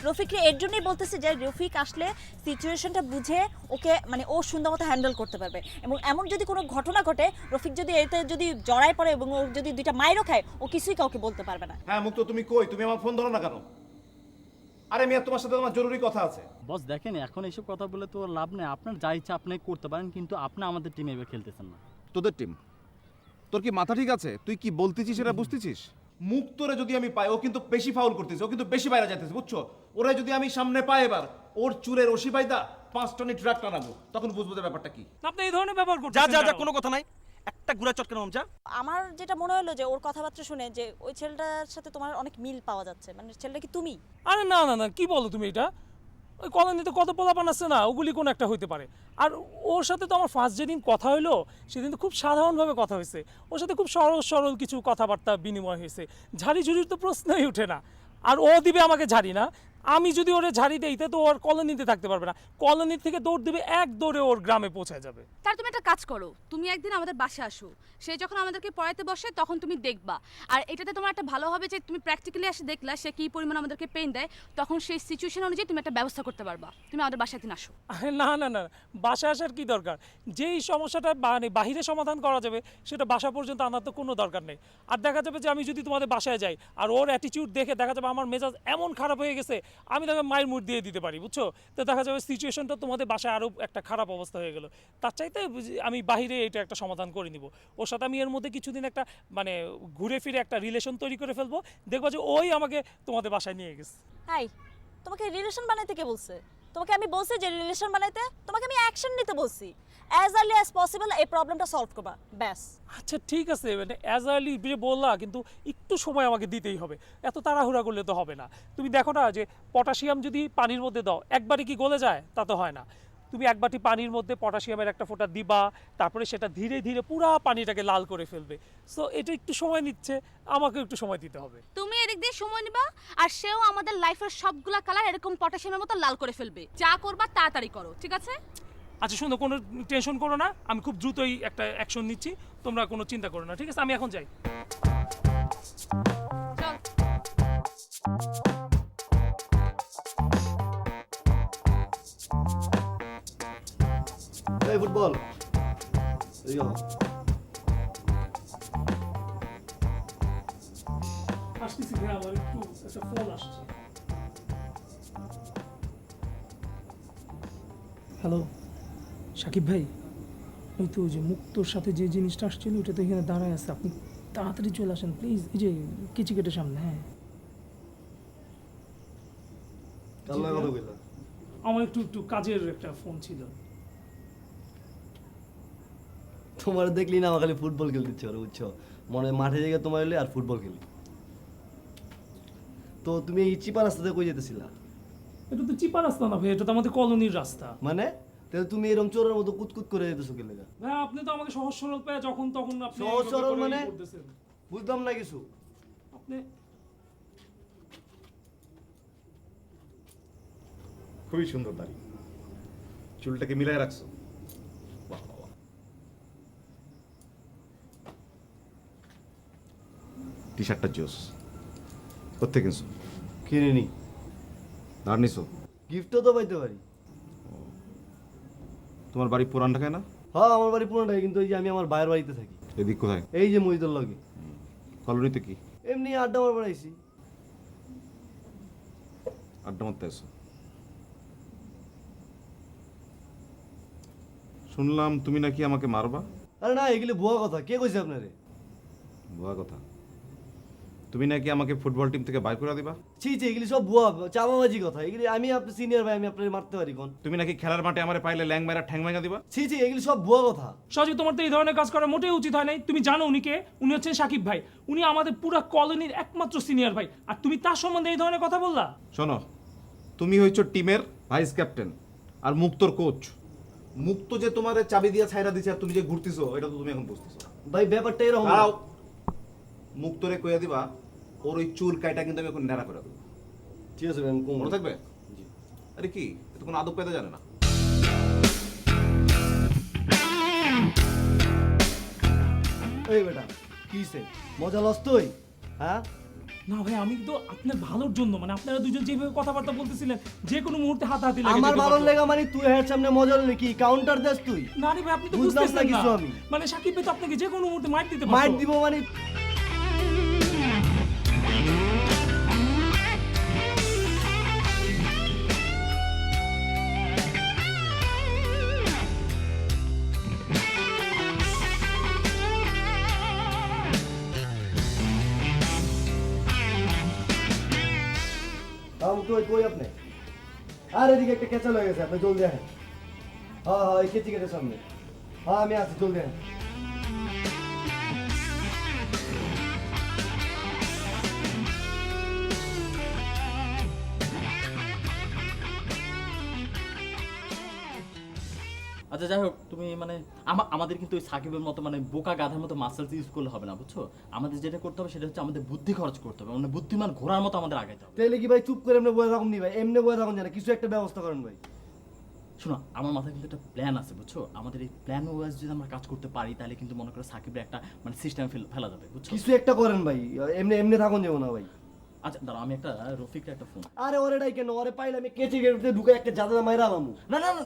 রফিককে এর জন্যই বলতেছি যে রফিক আসলে সিচুয়েশনটা বুঝে ওকে মানে ও সুন্দর মতো হ্যান্ডেল করতে পারবে, এবং এমন যদি কোনো ঘটনা ঘটে রফিক যদি এতে যদি জড়ায় পড়ে এবং ও যদি দুইটা মাইরও খায় ও কিছুই কাউকে বলতে পারবে না। হ্যাঁ মুক্ত, তুমি কই? তুমি আমার ফোন ধরো না কেন? আরে মিয়া, তোমার সাথে আমার জরুরি কথা আছে। বস দেখেন, এখন এইসব কথা বলে তো লাভ নেই। আপনার যা ইচ্ছা আপনি করতে পারেন, কিন্তু আপনি আমাদের টিমে এবার খেলতেছেন না। তোদের টিম? তোর কি মাথা ঠিক আছে? তুই কি বলতেছিস সেটা বুঝতেছিস? মুক্তরে যদি আমি পাই, ও কিন্তু বেশি ফাউল করতেছে, ও কিন্তু বেশি বাইরে যাইতেছে, বুঝছো? ওরা যদি আমি সামনে পাই এবার, ওর চুলের রশি বাইদা 5 টনি ট্রাক টানাবো, তখন বুঝবো যে ব্যাপারটা কি। আপনি এই ধরনের ব্যবহার করছেন। যা যা যা, কোনো কথা নাই, একটা গুড়া চটকানো যা। আমার যেটা মনে হলো যে ওর কথাবার্তা শুনে যে ওই ছেলেটার সাথে তোমার অনেক মিল পাওয়া যাচ্ছে, মানে ছেলেটা কি তুমি? আরে না না না, কি বলো তুমি এটা? ওই কলোনিতে কত পোলাপান আছে না, ওগুলি কোন একটা হইতে পারে। আর ওর সাথে তো আমার ফার্স্ট যেদিন কথা হইলো সেদিন তো খুব সাধারণভাবে কথা হয়েছে, ওর সাথে খুব সরল সরল কিছু কথাবার্তা বিনিময় হয়েছে, ঝাড়ি ঝুড়ির তো প্রশ্নই ওঠে না। আর ও দিবে আমাকে ঝাড়ি না, আমি যদি ওরে ঝাড়ি দেই তো ওর কলোনিতে থাকতে পারবে না, কলোনি থেকে দৌড় দিবে, এক দৌড়ে ওর গ্রামে পৌঁছে যাবে। তার তুমি একটা কাজ করো, তুমি একদিন আমাদের বাসায় আসো, সে যখন আমাদেরকে পড়াইতে বসে তখন তুমি দেখবা। আর এটাতে তোমার একটা ভালো হবে যে তুমি প্র্যাকটিক্যালি এসে দেখলা সে কী পরিমাণ আমাদেরকে পেইন দেয়, তখন সেই সিচুয়েশন অনুযায়ী তুমি একটা ব্যবস্থা করতে পারবা। তুমি আমাদের বাসায় একদিন আসো। আরে না না না, বাসায় আসার কি দরকার? যেই সমস্যাটা মানে বাহিরে সমাধান করা যাবে সেটা বাসা পর্যন্ত আনার তো কোনো দরকার নেই। আর দেখা যাবে যে আমি যদি তোমাদের বাসায় যাই আর ওর অ্যাটিটিউড দেখে দেখা যাবে আমার মেজাজ এমন খারাপ হয়ে গেছে, আমি তাকে মায়ের মুড দিয়ে দিতে পারি, বুঝছো? তো দেখা যাবে সিচুয়েশনটা তোমাদের বাসায় আরও একটা খারাপ অবস্থা হয়ে গেল। তার চাইতে আমি বাহিরে এটা একটা সমাধান করে নিব। ওর সাথে আমি এর মধ্যে কিছুদিন একটা মানে ঘুরে ফিরে একটা রিলেশন তৈরি করে ফেলবো, দেখবো যে ওই আমাকে তোমাদের বাসায় নিয়ে গেছে। হাই, তোমাকে রিলেশন বানাইতে কে বলছে? তোমাকে আমি বলছি যে রিলেশন বানাইতে, তোমাকে আমি অ্যাকশন নিতে বলছি। অ্যাজ আর্লি অ্যাজ পসিবল এই প্রবলেমটা সলভ করবা, ব্যাস। আচ্ছা ঠিক আছে, মানে অ্যাজ আর্লি যে বললা, কিন্তু একটু সময় আমাকে দিতেই হবে, এত তাড়াহুড়া করলে তো হবে না। তুমি দেখো না যে পটাশিয়াম যদি পানির মধ্যে দাও একবারে কি গলে যায়? তা তো হয় না। তুমি এক বাটি পানির মধ্যে পটাশিয়ামের একটা ফোঁটা দিবা, তারপরে সেটা ধীরে ধীরে পুরা পানিটাকে লাল করে ফেলবে। সো এটা একটু সময় নিচ্ছে, আমাকে একটু সময় দিতে হবে। তুমি এদিক দিয়ে সময় নিবা, আর সেও আমাদের লাইফের সবগুলা কালার এরকম পটাশিয়ামের মতো লাল করে ফেলবে। যা করবা তাড়াতাড়ি করো, ঠিক আছে? আচ্ছা শোনো, কোনো টেনশন করো না, আমি খুব দ্রুতই একটা অ্যাকশন নিচ্ছি, তোমরা কোনো চিন্তা করো না, ঠিক আছে? আমি এখন যাই। চল। এই ফুটবল, আসতেছি ভাই, আমার একটু একটা ফোন আসছে। হ্যালো সাকিব ভাই, ওই তো যে মুক্তোর সাথে যে জিনিসটা আসছিল ওটা তো এখানে দাঁড়ায় আছে, আপনি তাড়াতাড়ি চলে আসেন প্লিজ, এই যে কিচিকেটের সামনে। হ্যাঁ আমার একটু একটু কাজের একটা ফোন ছিল। তোমার দেখলি না আমার খালি ফুটবল খেলতে ইচ্ছে করে, বুঝছো? মনে মাঠে জায়গায় তোমার এলে আর ফুটবল খেলি। তো তুমি এই চিপা রাস্তাতে কই যেতেছিলা? এটা তো চিপা রাস্তা না ভাই, এটা তো আমাদের কলোনির রাস্তা। মানে তাহলে তুমি এরকম চোরের মতো কুতকুত করে যেতেছো কি লেগা? ভাই আপনি তো আমাকে সহজ সরল পেয়ে যখন তখন আপনি সহজ এইভাবে সরল করে মানে? করতেছেন। বুঝলাম না কিছু। আপনি খুবই সুন্দর দাড়ি, চুলটাকে মিলাই রাখছো, বাহ বাহ বাহ। টি শার্টটা জোস, কোথেকে কিনছো? কিনে নি, ধার নিছো? গিফটও তো পাইতে পারি। তোমার বাড়ি পুরান ঢাকায় না? হ্যাঁ আমার বাড়ি পুরোটাই, কিন্তু এই যে আমি আমার ভাইয়ের বাড়িতে থাকি। এদিক কোথায়? এই যে মহিদুল লগে কলোনিতে কি এমনি আড্ডা মারবার আইছি। আড্ডা মারতে আসো? শুনলাম তুমি নাকি আমাকে মারবা। আরে না, এগুলি ভুয়া কথা। কে কইছে আপনারে? ভুয়া কথা? তুমি নাকি আমাকে ফুটবল টিম থেকে বাইর করে দিবা? ছি ছি, এগুলি সব ভুয়া চামাবাজি কথা। এগুলি আমি আপনার সিনিয়র ভাই, আমি আপনার মারতে পারি কোন? তুমি নাকি খেলার মাঠে আমারে পাইলে ল্যাং মারা ঠ্যাং ভাঙা দিবা? ছি ছি, এগুলি সব ভুয়া কথা। সহজে তোমার তো এই ধরনের কাজ করা মোটেই উচিত হয় নাই। তুমি জানো উনি কে? উনি হচ্ছেন সাকিব ভাই, উনি আমাদের পুরো কলোনির একমাত্র সিনিয়র ভাই, আর তুমি তার সম্বন্ধে এই ধরনের কথা বললা? শোনো, তুমি হইছো টিমের ভাইস ক্যাপ্টেন আর মুক্তর কোচ। মুক্ত যে তোমারে চাবি দিয়া ছাইরা দিছে আর তুমি যে ঘুরতেছো, এটা তো তুমি এখন বুঝতেছো। ভাই ব্যাপারটা এরকম না। দাঁড়াও, মুক্তরে কইয়া দিবা ওর ওই চুল কাইটা কিন্তু আমি এখন ন্যাড়া করে দেবো, ঠিক আছে ভাই, আমি কম মনে থাকবে? আরে কি, এত কোনো আদব পেতে জানে না। এই বেটা, কি সে মজা লস তুই? হ্যাঁ, না ভাই আমি তো আপনার ভালোর জন্য, মানে আপনারা দুজন যেভাবে কথাবার্তা বলতেছিলেন যে কোনো মুহূর্তে হাতাহাতি লেগে আমার যেতে ভালো পারতো। লেগা মানে তুই এর সামনে মজা নিলি কি কাউন্টার দেস তুই? না রে ভাই আপনি তো বুঝলাম না বুঝতেছেন না কিছু আমি। মানে সাকিব ভাই তো আপনাকে যে কোনো মুহূর্তে মাইর দিতে পারতো। মাইট দিব মানে কই আপনি? আর এদিকে একটা কেঁচা হয়ে গেছে, আপনি জলদি আসেন। হ্যাঁ হ্যাঁ এই কেচি গেটের সামনে। হ্যাঁ আমি আছি, জলদি আসেন। আচ্ছা যাই হোক, তুমি মানে আমাদের কিন্তু ওই সাকিবের মতো মানে বোকা গাধার মতো মাসেলস ইউজ করলে হবে না, বুঝছো? আমাদের যেটা করতে হবে সেটা হচ্ছে আমাদের বুদ্ধি খরচ করতে হবে, মানে বুদ্ধিমান ঘোড়ার মতো আমাদের আগাইতে হবে। তাইলে কি ভাই চুপ করে এমনি বয়ে থাকুন নি ভাই? এমনি বয়ে থাকুন জানা, কিছু একটা ব্যবস্থা করেন ভাই। শোনো, আমার মাথায় কিন্তু একটা প্ল্যান আছে, বুঝছো? আমাদের এই প্ল্যান ওয়াইজ যদি আমরা কাজ করতে পারি তাহলে কিন্তু মনে করো সাকিবের একটা মানে সিস্টেমে ফেলা যাবে, বুঝছো? কিছু একটা করেন ভাই, এমনি এমনি থাকুন যাবো না ভাই। আচ্ছা দাঁড়াও, আমি একটা রফিককে একটা ফোন। আরে ওরে ডাই কেন? ওরে পাইলে আমি কেচি গেটে ঢুকে একটা জাদা মাইরা আলামু। না না না,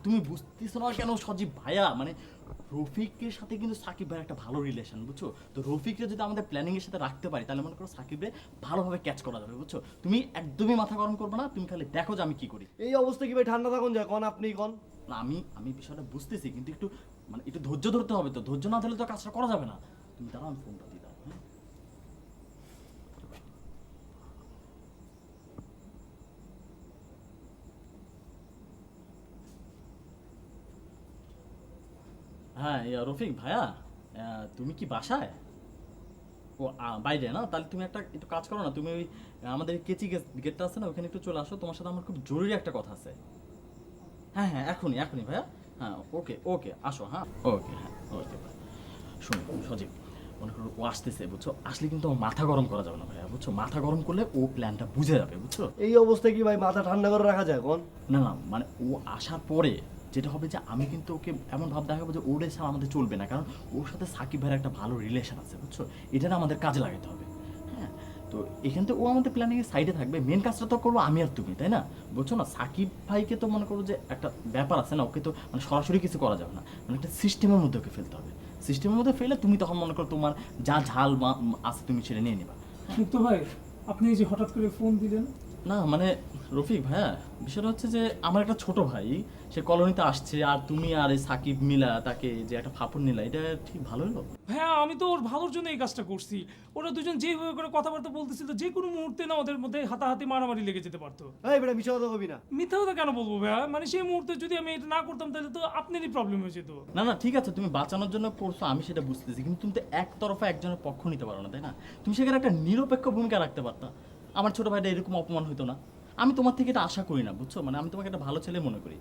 তুমি বুঝতেছো না কেন সজীব ভাইয়া? মানে রফিকের সাথে কিন্তু সাকিব ভাইয়ের একটা ভালো রিলেশন, বুঝছো? তো রফিককে যদি আমাদের প্ল্যানিং এর সাথে রাখতে পারি তাহলে মনে করো সাকিবরে ভালোভাবে ক্যাচ করা যাবে, বুঝছো? তুমি একদমই মাথা গরম করবে না, তুমি খালি দেখো যে আমি কি করি। এই অবস্থা কি ভাই ঠান্ডা থাকুন যায়? কোন আপনি কোন? না আমি বিষয়টা বুঝতেছি, কিন্তু একটু মানে একটু ধৈর্য ধরতে হবে। তো ধৈর্য না ধরলে তো কাজটা করা যাবে না। তুমি দাঁড়াও, আমি ফোনটা দিই, দাঁড়াও, হ্যাঁ? হ্যাঁ রফিক ভাইয়া, তুমি কি বাসায়? ও বাইরে না? তাহলে তুমি একটা একটু কাজ করো না, তুমি ওই আমাদের কেচি গেটটা আছে না, ওখানে একটু চলে আসো। তোমার সাথে আমার খুব জরুরি একটা কথা আছে। হ্যাঁ হ্যাঁ এখনই ভাইয়া। হ্যাঁ ওকে আসো। হ্যাঁ ওকে, হ্যাঁ ওকে ভাই। শোনো সজীব, মনে করো ও আসতেছে, বুঝছো? আসলে কিন্তু আমার মাথা গরম করা যাবে না ভাইয়া, বুঝছো? মাথা গরম করলে ও প্ল্যানটা বুঝে যাবে, বুঝছো? এই অবস্থায় কি ভাই মাথা ঠান্ডা করে রাখা যায় কোন? না না, মানে ও আসার পরে যেটা হবে যে আমি কিন্তু ওকে এমন ভাব দেখাবো যে ওর ছাড়া আমাদের চলবে না, কারণ ওর সাথে সাকিব ভাইয়ের একটা ভালো রিলেশন আছে, বুঝছো? এটা না আমাদের কাজে লাগাতে হবে। হ্যাঁ, তো এখান থেকে ও আমাদের প্ল্যানিং এর সাইডে থাকবে, মেন কাজটা তো করবো আমি আর তুমি, তাই না? বুঝছো না? সাকিব ভাইকে তো মনে করো যে একটা ব্যাপার আছে না, ওকে তো মানে সরাসরি কিছু করা যাবে না, মানে একটা সিস্টেমের মধ্যে ওকে ফেলতে হবে। সিস্টেমের মধ্যে ফেলে তুমি তখন মনে করো তোমার যা ঝাল আছে তুমি ছেড়ে নিয়ে নেবা। মুক্ত ভাই আপনি এই যে হঠাৎ করে ফোন দিলেন? না মানে রফিক ভাইয়া, বিষয়টা হচ্ছে যে আমার একটা ছোট ভাই সে কলোনিতে আসছে, আর তুমি আর এই সাকিব মিলা তাকে যে একটা ফাপড় নিলা, এটা ঠিক ভালো হলো? হ্যাঁ আমি তো ওর ভালোর জন্য এই কাজটা করছি। ওরা দুজন যেভাবে করে কথাবার্তা বলতেছিল যে কোনো মুহূর্তে না ওদের মধ্যে হাতাহাতি মারামারি লেগে যেতে পারতো। এই বেটা মিছা কথা কবি না। মিথ্যা কথা কেন বলবো ভাইয়া? মানে সেই মুহূর্তে যদি আমি এটা না করতাম তাহলে তো আপনারই প্রবলেম হয়ে যেত। না না ঠিক আছে, তুমি বাঁচানোর জন্য করছো আমি সেটা বুঝতেছি, কিন্তু তুমি তো একতরফা একজনের পক্ষ নিতে পারো না, তাই না? তুমি সেখানে একটা নিরপেক্ষ ভূমিকা রাখতে পারতা। আমার ছোট ভাইটা এরকম অপমান হতো না। আমি তোমার থেকে এটা আশা করি না, বুঝছো? মানে আমি তোমাকে একটা ভালো ছেলে মনে করি।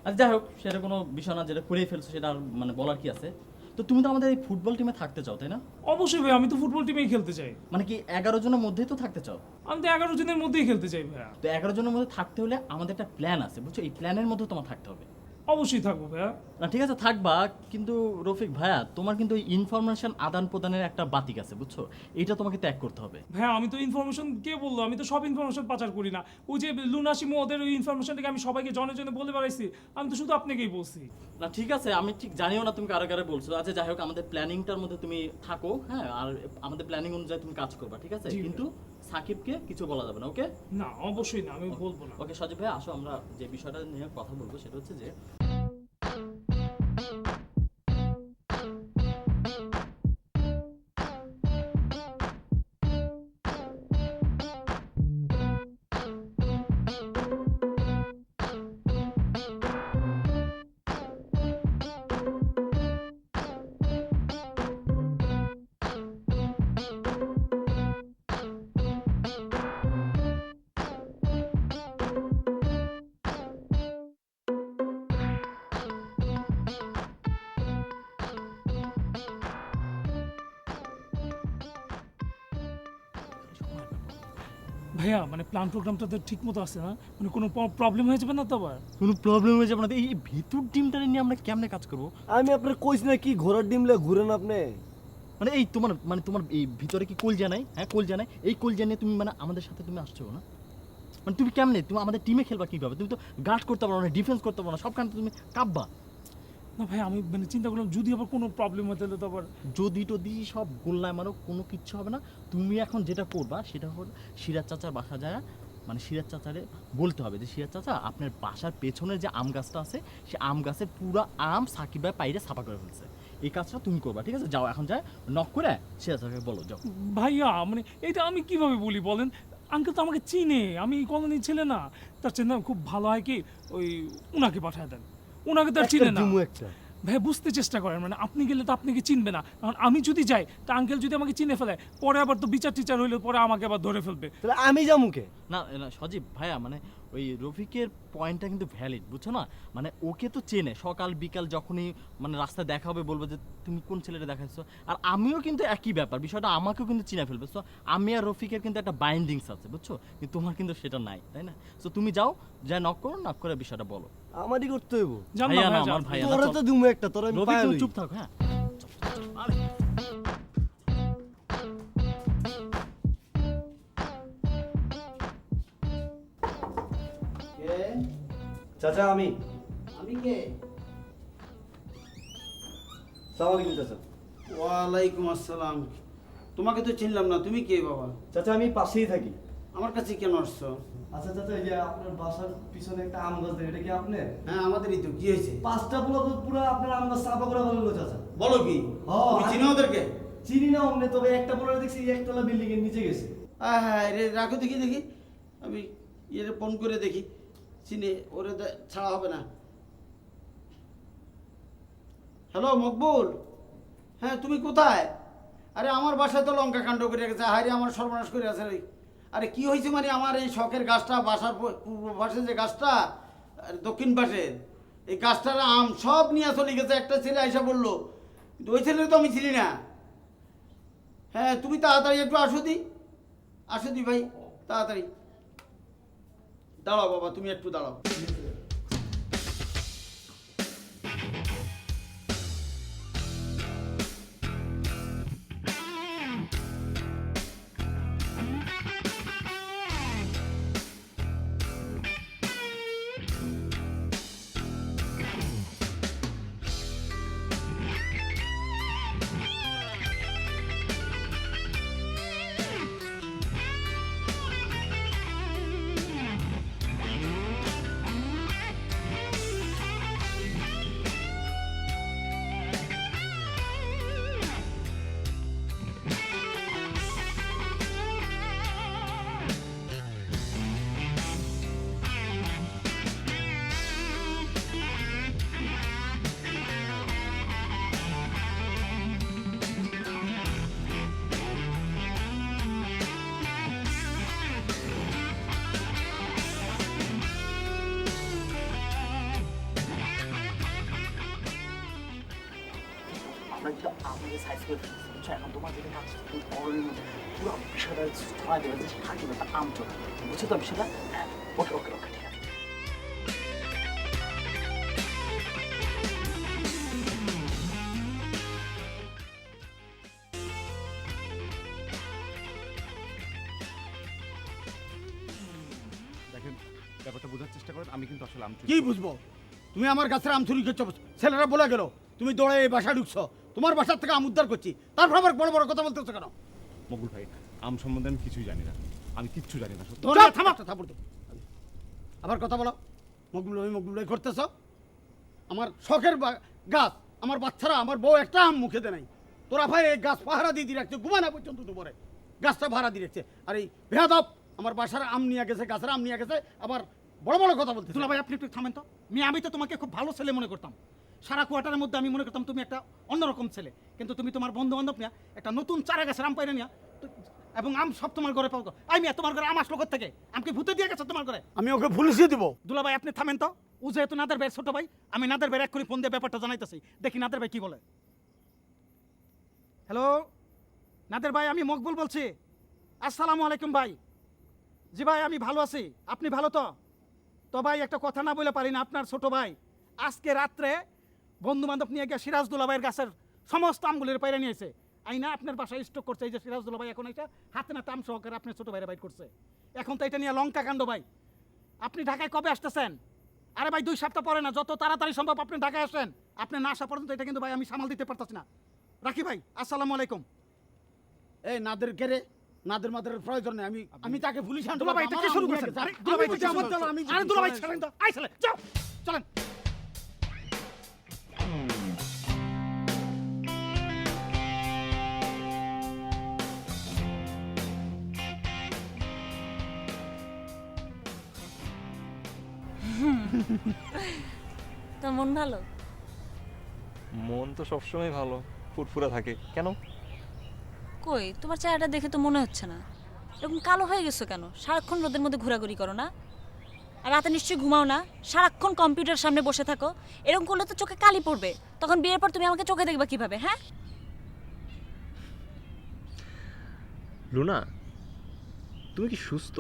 আর যাই হোক, সেটা কোনো বিষয় না, যেটা করেই ফেলছো সেটা আর মানে বলার কি আছে। তো তুমি তো আমাদের এই ফুটবল টিমে থাকতে চাও, তাই না? অবশ্যই ভাই, আমি তো ফুটবল টিমেই খেলতে চাই। মানে কি 11 জনের মধ্যেই তো থাকতে চাও? আমি তো 11 জনের মধ্যেই খেলতে চাই ভাইয়া। তো 11 জনের মধ্যে থাকতে হলে আমাদের একটা প্ল্যান আছে, বুঝছো? এই প্ল্যানের মধ্যে তোমার থাকতে হবে। অবশ্যই থাকবো ভাইয়া। না ঠিক আছে থাকবা, কিন্তু রফিক ভাইয়া তোমার কিন্তু ওই ইনফরমেশন আদান প্রদানের একটা বাতিক আছে, বুঝছো? এইটা তোমাকে ত্যাগ করতে হবে। ভাইয়া আমি তো ইনফরমেশন, কে বললো? আমি তো সব ইনফরমেশন পাচার করি না। ওই যে লুনা শিমু ওদের ওই ইনফরমেশনটাকে আমি সবাইকে জনে জনে বলে বেড়াইছি। আমি তো শুধু আপনাকেই বলছি। না ঠিক আছে, আমি ঠিক জানিও না তুমি কারে কারে বলছো। আচ্ছা যাই হোক, আমাদের প্ল্যানিংটার মধ্যে তুমি থাকো, হ্যাঁ? আর আমাদের প্ল্যানিং অনুযায়ী তুমি কাজ করবা, ঠিক আছে? জি। কিন্তু সাকিবকে কিছু বলা যাবে না, ওকে? না অবশ্যই না, আমি বলবো না। ওকে সজীব ভাই, আসো আমরা যে বিষয়টা নিয়ে কথা বলবো সেটা হচ্ছে যে ভাইয়া মানে প্ল্যান প্রোগ্রামটা তো ঠিক মতো আছে না? মানে কোনো প্রবলেম হয়ে যাবে না তো আবার? কোনো প্রবলেম হয়ে যাবে না। তো এই ভিতর টিমটা নিয়ে আমরা কেমনে কাজ করবো? আমি আপনার কইছি না কি ঘোড়ার ডিমলে ঘুরেন আপনি? মানে এই তোমার এই ভিতরে কি কলজা নাই? হ্যাঁ কলজা নাই, এই কলজা নিয়ে তুমি মানে আমাদের সাথে তুমি আসছো না? মানে তুমি কেমনে, তুমি আমাদের টিমে খেলবা কিভাবে? তুমি তো গার্ড করতে পারো না, ডিফেন্স করতে পারো না, সবখানে তুমি কাঁপবা। না ভাই আমি মানে চিন্তা করলাম যদি আবার কোনো প্রবলেম হয় তাহলে তো আবার যদি টদি সব গোল্লায় মারো, কোনো কিচ্ছু হবে না। তুমি এখন যেটা করবা সেটা হলো সিরাজ চাচার বাসা যায়, মানে সিরাজ চাচারে বলতে হবে যে সিরাজ চাচা আপনার বাসার পেছনের যে আম গাছটা আছে সে আম গাছের পুরো আম সাকিব ভাই পাইরে সাফা করে ফেলছে। এই কাজটা তুমি করবা, ঠিক আছে? যাও এখন যায় নক করে সিরাজ চাচাকে বলো, যাও। ভাইয়া মানে এটা আমি কিভাবে বলি বলেন, আঙ্কেল তো আমাকে চিনে, আমি কলোনির ছেলে না। তার চেয়ে না খুব ভালো হয় কি ওই উনাকে পাঠায় দেন, উনাকে তো আর চিনে না। জুমু একটা ভাই বুঝতে চেষ্টা করেন, মানে আপনি গেলে তো আপনাকে চিনবে না, কারণ আমি যদি যাই তা আঙ্কেল যদি আমাকে চিনে ফেলে পরে আবার তো বিচার টিচার হইলে পরে আমাকে আবার ধরে ফেলবে। তাহলে আমি যামুকে না না সজীব ভাইয়া, মানে ওই রফিকের পয়েন্টটা কিন্তু ভ্যালিড, বুঝছো না? মানে ওকে তো চেনে, সকাল বিকাল যখনই মানে রাস্তায় দেখা হবে বলবো যে তুমি কোন ছেলেটা দেখাচ্ছ। আর আমিও কিন্তু একই ব্যাপার, বিষয়টা আমাকেও কিন্তু চিনে ফেলবে। সো আমি আর রফিকের কিন্তু একটা বাইন্ডিংস আছে, বুঝছো? কিন্তু তোমার কিন্তু সেটা নাই, তাই না? সো তুমি যাও, যা নক করো, নক করে বিষয়টা বলো। আমারই করতে হইব। জান না ভাইয়া না, ভাই, জান। আমার ভাইয়া না, তোরা চল। তো জুমু একটা, তোরা আমি রফিক পায়ে তুমি লই। চুপ থাকো, হ্যাঁ? আরে চাচা আমি কে? সালাম আলাইকুম চাচা। ওয়ালাইকুম আসসালাম। তোমাকে তো চিনলাম না, তুমি কে বাবা? চাচা আমি পাশেই থাকি। আমার কাছে কেন আসছো? আচ্ছা চাচা, এই যে আপনার বাসার পিছনে একটা আম গাছ দেখে, এটা কি আপনার? হ্যাঁ আমাদেরই তো, কি হয়েছে? 5টা পুরো পুরো আপনার আম গাছ চাপা করে বললো চাচা। বলো কি? তুমি চিনো ওদেরকে? চিনি না অমনে, তবে একটা পুরো দেখছি একতলা বিল্ডিং এর নিচে গেছে। হ্যাঁ রে, রাখো দেখি দেখি, আমি ইয়ে ফোন করে দেখি, চিনে ওরে ছাড়া হবে না। হ্যালো মকবুল, হ্যাঁ তুমি কোথায়? আরে আমার বাসায় তো লঙ্কা কাণ্ড করে গেছে, হায় রে আমার সর্বনাশ করে আছে রে। আরে কি হয়েছে মানে, আমার এই শখের গাছটা, বাসার পূর্ব পাশে যে গাছটা আর দক্ষিণ পাশে, এই গাছটার আম সব নিয়ে চলে গেছে। একটা ছেলে আইসা বললো, কিন্তু ওই ছেলে তো আমি ছিলি না। হ্যাঁ তুমি তাড়াতাড়ি একটু আসো দি ভাই, তাড়াতাড়ি দাঁড়াও বাবা, তুমি একটু দাঁড়াও। আমরা কিন্তু আমাদের সাইজ করে ফেলছি, বুঝছো? এখন তোমার যেটা কাজ তুমি অরণ্যের মধ্যে পুরো বিষয়টা ছড়া দেবে যে সাকিব একটা আম চলে, বুঝছো তো বিষয়টা? ওকে ওকে ওকে, ঠিক আছে। দেখেন, ব্যাপারটা বোঝার চেষ্টা করেন, আমি কিন্তু আসলে কি বুঝবো? তুমি আমার গাছের আম চুরি করছো, ছেলেরা বলে গেল তুমি দৌড়ে এই বাসা ঢুকছো, তোমার বাসার থেকে আম উদ্ধার করছি, তারপর আবার বড় বড় কথা বলতেছো কেন? মকবুল ভাই, আম সম্বন্ধে আমি কিছুই জানি না, আমি কিচ্ছু জানি না সত্যি। চুপ, থামা, থাপড় দাও। আবার কথা বলো, মকবুল ভাই করতেছো। আমার শখের গাছ, আমার বাচ্চারা, আমার বউ একটা আম মুখে দেয় নাই। তোরা ভাই এই গাছ পাহারা দিয়ে রাখছে, ঘুমানা পর্যন্ত দুপুরে গাছটা ভাড়া দিয়ে রাখছে। আর এই বেহাদব আমার বাসার আম নিয়ে গেছে, গাছের আম নিয়ে গেছে, আবার বড় বড় কথা বলতে। দুলা ভাই আপনি একটু থামেন তো। আমি তো তোমাকে খুব ভালো ছেলে মনে করতাম, সারা কোয়ার্টারের মধ্যে আমি মনে করতাম তুমি একটা অন্যরকম ছেলে, কিন্তু তুমি তোমার বন্ধু বান্ধব নিয়ে একটা নতুন চারা গাছের আম পাইরে নিয়ে এবং আম সব তোমার ঘরে পাবো। তোমার ঘরে আম আসলো থেকে আমকে ভূতে দিয়ে গেছে তোমার ঘরে। আমি ওকে পুলিশে দিব। দুলা ভাই আপনি থামেন তো। ও যেহেতু নাদের ভাইয়ের ছোট ভাই, আমি নাদের ভাইয়ের এক করে ফোন দিয়ে ব্যাপারটা জানাইতেছি, দেখি নাদের ভাই কি বলে। হ্যালো নাদের ভাই, আমি মকবুল বলছি। আসসালামু আলাইকুম ভাই। জি ভাই আমি ভালো আছি, আপনি ভালো তো? তো ভাই একটা কথা না বলে পারি না, আপনার ছোট ভাই আজকে রাত্রে বন্ধু বান্ধব নিয়ে গিয়ে সিরাজদুল্লা ভাইয়ের গাছের সমস্ত আমগুলির পাইরে নিয়েছে। আইনা আপনার বাসায় স্টক করছে এই যে সিরাজদৌল্লা ভাই এখন এটা হাতে না তাম সহকারে আপনার ছোট ভাইরা বাইট করছে। এখন তো এটা নিয়ে লঙ্কা কাণ্ড ভাই। আপনি ঢাকায় কবে আসতেছেন? আরে ভাই 2 সপ্তাহ পরে না, যত তাড়াতাড়ি সম্ভব আপনি ঢাকায় আসেন। আপনি না আসা পর্যন্ত এটা কিন্তু ভাই আমি সামাল দিতে পারতাছি না। রাখি ভাই, আসসালামু আলাইকুম। এই নাদের কেরে নাদের মাদের প্রয়োজন নেই, আমি তাকে পুলিশ হ্যান্ড দুলা ভাই এটা কি শুরু করছেন? আরে দুলা ভাই এটা কি শুরু করছেন? আরে দুলা ভাই ছাড়েন তো, আই চলে যাও, চলেন। তোর মন ভালো? মন তো সবসময় ভালো, ফুরফুরা থাকে। কেন? কই, তোমার চেহারাটা দেখে তো মনে হচ্ছে না। এরকম কালো হয়ে গেছো কেন? সারাক্ষণ রোদের মধ্যে ঘোরাঘুরি করো না? আর রাতে নিশ্চয়ই ঘুমাও না, সারাক্ষণ কম্পিউটার সামনে বসে থাকো। এরকম করলে তো চোখে কালি পড়বে, তখন বিয়ের পর তুমি আমাকে চোখে দেখবা কিভাবে? হ্যাঁ লুনা, তুমি কি সুস্থ?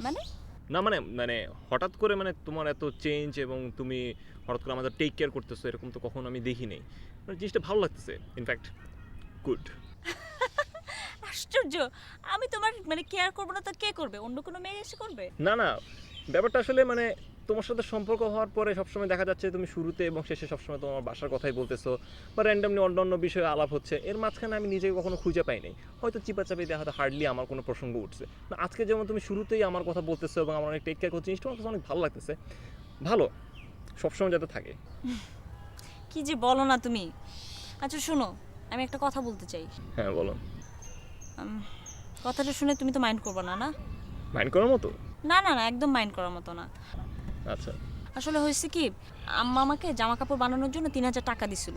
মানে না মানে মানে হঠাৎ করে মানে তোমার এত চেঞ্জ এবং তুমি হঠাৎ করে আমাদের টেক কেয়ার করতেছো, এরকম তো কখনো আমি দেখি নাই। মানে জিনিসটা ভালো লাগতেছে, ইনফ্যাক্ট গুড। আশ্চর্য, আমি তোমার মানে কেয়ার করবো না তো কে করবে? অন্য কোনো মেয়ে এসে করবে? না না, ব্যাপারটা আসলে মানে তোমার সাথে সম্পর্ক হওয়ার পরে সবসময় দেখা যাচ্ছে তুমি শুরুতে এবং শেষে সবসময় তোমার বাসার কথাই বলতেছো, বা র্যান্ডামলি অন্য অন্য বিষয়ে আলাপ হচ্ছে। এর মাঝখানে আমি নিজেকে কখনো খুঁজে পাই নাই। হয়তো চিপাচাপি দেখা হয়তো হার্ডলি আমার কোনো প্রসঙ্গ উঠছে না। আজকে যেমন তুমি শুরুতেই আমার কথা বলতেছো এবং আমার অনেক টেক কেয়ার করছো, জিনিসটা আমার কাছে অনেক ভালো লাগতেছে। ভালো, সবসময় যাতে থাকে। কি যে বলো না তুমি। আচ্ছা শোনো, আমি একটা কথা বলতে চাই। হ্যাঁ বলো। কথাটা শুনে তুমি তো মাইন্ড করবে না? না মাইন্ড করার মতো? না না না, একদম মাইন্ড করার মতো না। আচ্ছা। আসলে হয়েছে কি, আম্মা আমাকে জামা কাপড় বানানোর জন্য 3000 টাকা দিছিল।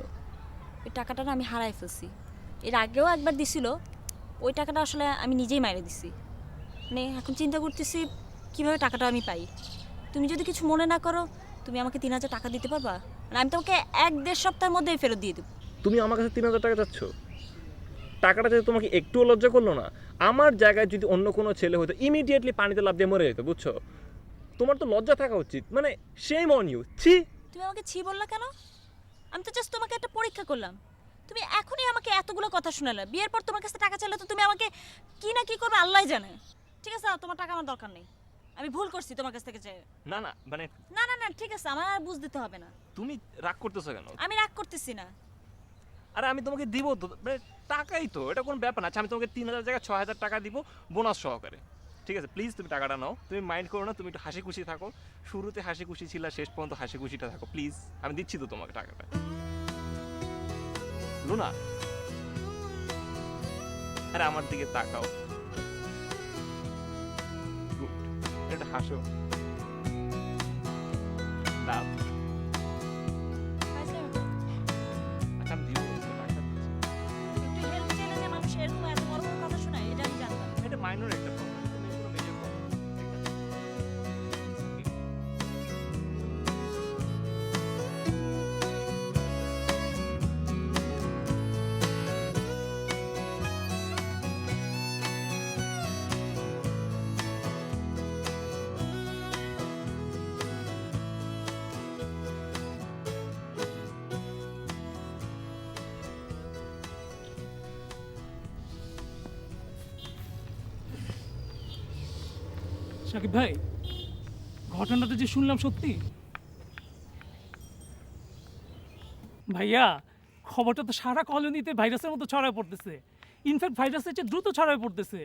ওই টাকাটা না আমি হারাই ফেলছি। এর আগেও একবার দিছিল, ওই টাকাটা আসলে আমি নিজেই মাইরে দিছি। মানে এখন চিন্তা করতেছি কিভাবে টাকাটা আমি পাই। তুমি যদি কিছু মনে না করো, তুমি আমাকে 3000 টাকা দিতে পারবা? মানে আমি তোমাকে 1-1.5 সপ্তাহের মধ্যেই ফেরত দিয়ে দেবো। তুমি আমার কাছে 3000 টাকা চাচ্ছ? টাকাটা যদি তোমাকে একটুও লজ্জা করলো না? আমার জায়গায় যদি অন্য কোনো ছেলে হতো ইমিডিয়েটলি পানিতে লাফ দিয়ে মরে যেত, বুঝছো? তোমার তো লজ্জা থাকা উচিত। মানে শেম অন ইউ। ছি। তুমি আমাকে ছি বললা কেন? আমি তো জাস্ট তোমাকে একটা পরীক্ষা করলাম। তুমি এখনই আমাকে এতগুলো কথা শোনালে, বিয়ের পর তোমার কাছে টাকা চাইলে তো তুমি আমাকে কি না কি করবে আল্লাহই জানে। ঠিক আছে, তোমার টাকা আমার দরকার নেই, আমি ভুল করছি তোমার কাছ থেকে চাই। না না মানে না না না, ঠিক আছে, আমার আর বুঝ দিতে হবে না। তুমি রাগ করতেছো কেন? আমি রাগ করতেছি না। আরে আমি তোমাকে দিব তো, মানে টাকাই তো, এটা কোনো ব্যাপার না। আচ্ছা আমি তোমাকে 3000 জায়গায় 6000 টাকা দিব বোনাস সহকারে। ঠিক আছে, প্লিজ তুমি টাকাটা নাও। তুমি মাইন্ড করো না, তুমি একটু হাসি খুশি থাকো। শুরুতে হাসি খুশি ছিল, শেষ পর্যন্ত হাসি খুশিটা থাকো প্লিজ। আমি দিচ্ছি তো তোমাকে টাকাটা। লুনা, আরে আমার দিকে তাকাও। গুড, এটা হাসো। দাও। আচ্ছা আমি দিব তো, টাকাটা দিচ্ছি। একটু হেল্প চাইলে যে মানুষ এরকম এত বড় বড় কথা শোনায়, এটা আমি জানতাম। এটা মাইনর একটা প্রবলেম, তুমি কোনো মেজর প্রবলেম। ঠিক আছে। সাকিব ভাই, ঘটনাটা যে শুনলাম সত্যি? ভাইয়া, খবরটা তো সারা কলোনিতে ভাইরাসের মতো ছড়ায় পড়তেছে। ইনফ্যাক্ট ভাইরাসের চেয়ে দ্রুত ছড়ায় পড়তেছে।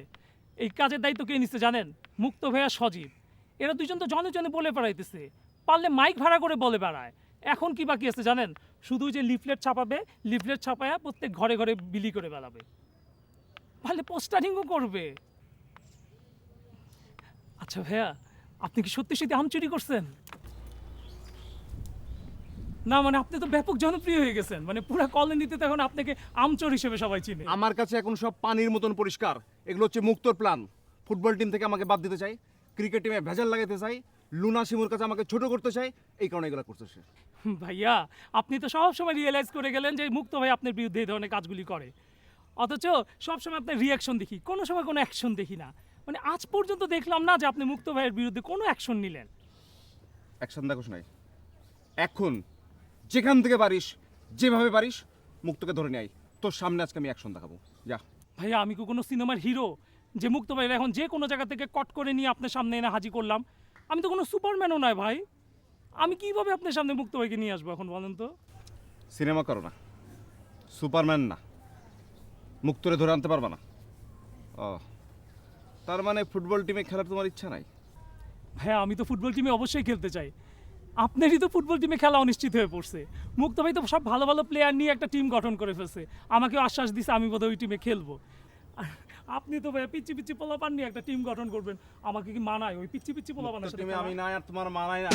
এই কাজের দায়িত্ব কে নিচ্ছে জানেন? মুক্ত ভাইয়া, সজীব। এরা দুজন তো জনে জনে বলে বেড়াইতেছে, পারলে মাইক ভাড়া করে বলে বেড়ায়। এখন কি বাকি আছে জানেন? শুধু যে লিফলেট ছাপাবে, লিফলেট ছাপায়া প্রত্যেক ঘরে ঘরে বিলি করে বেড়াবে, পারলে পোস্টারিংও করবে। আচ্ছা ভাইয়া, আপনি কি সত্যি সত্যি আম চুরি করছেন? না মানে আপনি তো ব্যাপক জনপ্রিয় হয়ে গেছেন, মানে পুরো কলোনিতে তো এখন আপনাকে আমচোর হিসেবে সবাই চিনে। আমার কাছে এখন সব পানির মতন পরিষ্কার। এগুলো হচ্ছে মুক্তর প্ল্যান। ফুটবল টিম থেকে আমাকে বাদ দিতে চাই, ক্রিকেট টিমে ভেজাল লাগাতে চাই, লুনা শিমুর কাছে আমাকে ছোট করতে চাই, এই কারণে এগুলো করছে সে। ভাইয়া, আপনি তো সব সময় রিয়েলাইজ করে গেলেন যে মুক্ত ভাই আপনার বিরুদ্ধে এই ধরনের কাজগুলি করে, অথচ সবসময় আপনার রিয়াকশন দেখি, কোনো সময় কোনো অ্যাকশন দেখি না। মানে আজ পর্যন্ত দেখলাম না যে আপনি মুক্ত ভাইয়ের বিরুদ্ধে কোনো অ্যাকশন নিলেন। অ্যাকশন দেখোস নাই? এখন যেখান থেকে পারিস, যেভাবে পারিস, মুক্তকে ধরে নেয়। তোর সামনে আজকে আমি অ্যাকশন দেখাবো, যা। ভাইয়া আমি কি কোনো সিনেমার হিরো যে মুক্ত ভাইয়ের এখন যে কোনো জায়গা থেকে কট করে নিয়ে আপনার সামনে এনে হাজির করলাম? আমি তো কোনো সুপারম্যানও নয় ভাই। আমি কিভাবে আপনার সামনে মুক্ত ভাইকে নিয়ে আসবো এখন বলেন তো? সিনেমা করো না, সুপারম্যান না, মুক্তরে ধরে আনতে পারবা না। ও, তার মানে ফুটবল টিমে খেলার তোমার ইচ্ছা নাই? ভাইয়া আমি তো ফুটবল টিমে অবশ্যই খেলতে চাই। আপনারই তো ফুটবল টিমে খেলা অনিশ্চিত হয়ে পড়ছে। মুক্ত ভাই তো সব ভালো ভালো প্লেয়ার নিয়ে একটা টিম গঠন করে ফেলছে, আমাকেও আশ্বাস দিছে আমি বোধহয় ওই টিমে খেলবো। আর আপনি তো ভাইয়া পিচ্ছি পিচ্ছি পোলাপান নিয়ে একটা টিম গঠন করবেন, আমাকে কি মানায় ওই পিচ্ছি পিচ্ছি পোলাপানের সাথে টিমে খেলা? আমি নাই আর তোমার মানায় না।